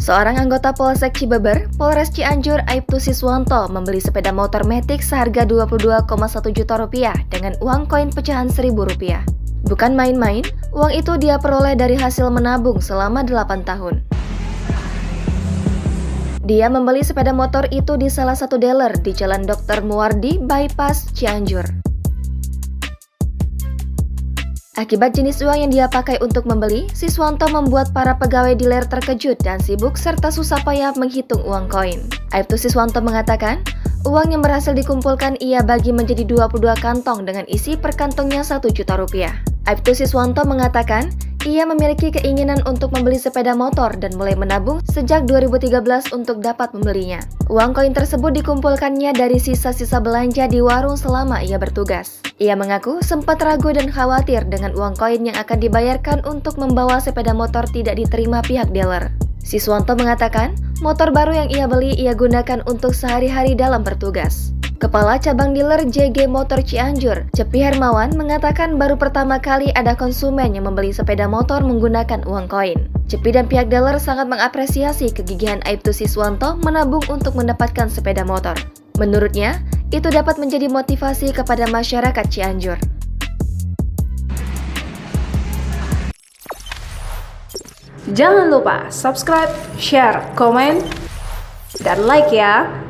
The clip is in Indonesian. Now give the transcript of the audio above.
Seorang anggota Polsek Cibeber, Polres Cianjur, Aibtu Siswanto membeli sepeda motor Matic seharga Rp22,1 juta dengan uang koin pecahan Rp1.000. Bukan main-main, uang itu dia peroleh dari hasil menabung selama 8 tahun. Dia membeli sepeda motor itu di salah satu dealer di Jalan Dr. Muwardi, Bypass, Cianjur. Akibat jenis uang yang dia pakai untuk membeli, Siswanto membuat para pegawai dealer terkejut dan sibuk serta susah payah menghitung uang koin. Aibtu Siswanto mengatakan, uang yang berhasil dikumpulkan ia bagi menjadi 22 kantong dengan isi per kantongnya Rp1 juta. Aibtu Siswanto mengatakan, ia memiliki keinginan untuk membeli sepeda motor dan mulai menabung sejak 2013 untuk dapat membelinya. Uang koin tersebut dikumpulkannya dari sisa-sisa belanja di warung selama ia bertugas. Ia mengaku sempat ragu dan khawatir dengan uang koin yang akan dibayarkan untuk membawa sepeda motor tidak diterima pihak dealer. Siswanto mengatakan, motor baru yang ia beli ia gunakan untuk sehari-hari dalam bertugas. Kepala Cabang Dealer JG Motor Cianjur, Cepi Hermawan, mengatakan baru pertama kali ada konsumen yang membeli sepeda motor menggunakan uang koin. Cepi dan pihak dealer sangat mengapresiasi kegigihan Aibtu Siswanto menabung untuk mendapatkan sepeda motor. Menurutnya, itu dapat menjadi motivasi kepada masyarakat Cianjur. Jangan lupa subscribe, share, komen, dan like ya!